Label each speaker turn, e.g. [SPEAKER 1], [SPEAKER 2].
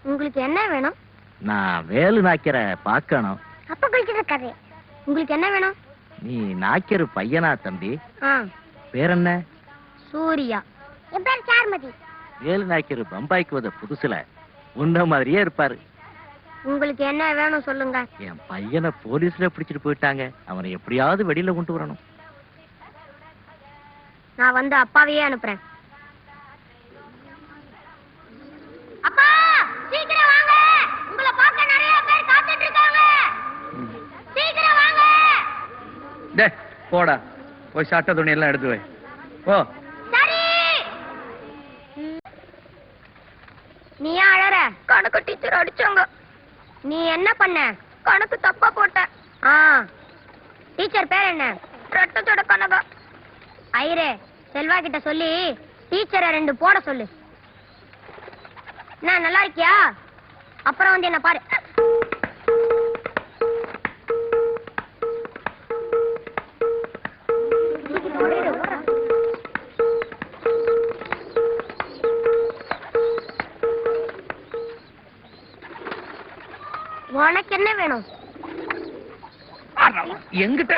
[SPEAKER 1] உங்களுக்கு என்ன வேணும்?
[SPEAKER 2] நான் வேலு நாய்க்கரை பார்க்கணும்.
[SPEAKER 1] அப்ப கழிச்சிட்டு இருக்காது. உங்களுக்கு என்ன வேணும்?
[SPEAKER 2] நீ நாய்க்கரு பையனா தம்பி? பேர் என்ன?
[SPEAKER 1] சூர்யா. என் பேர் சார்மதி.
[SPEAKER 2] வேலு நாய்க்கரு பம்பாய்க்கு வந்த புதுசுல உன்ன மாதிரியே இருப்பாரு.
[SPEAKER 1] உங்களுக்கு என்ன வேணும் சொல்லுங்க.
[SPEAKER 2] என் பையனை போலீஸ்ல பிடிச்சிட்டு போயிட்டாங்க. அவனை எப்படியாவது வெளியில கொண்டு வரணும்.
[SPEAKER 1] நான் வந்து அப்பாவையே அனுப்புறேன். அப்பா சீக்கிரம் வாங்க, உங்களை பார்க்க நிறைய பேர் காத்துட்டு இருக்காங்க. சீக்கிரம் வாங்க.
[SPEAKER 3] டேய் போடா, போய் சட்ட துணி எல்லாம் எடுத்து வை. போ.
[SPEAKER 1] சரி. நீ அழற? கணக்கு டீச்சர் அடிச்சாங்க. நீ என்ன பண்ண? கணக்கு தப்பா போட்ட. டீச்சர் பேர் என்ன? ரத்தத்தோட கனகா. ஐரே, செல்வா கிட்ட சொல்லி டீச்சரை 2 போட சொல்லு. நான் நல்லா இருக்கியா? அப்புறம் வந்து என்ன பாரு. உனக்கு என்ன வேணும்?
[SPEAKER 3] எங்கிட்ட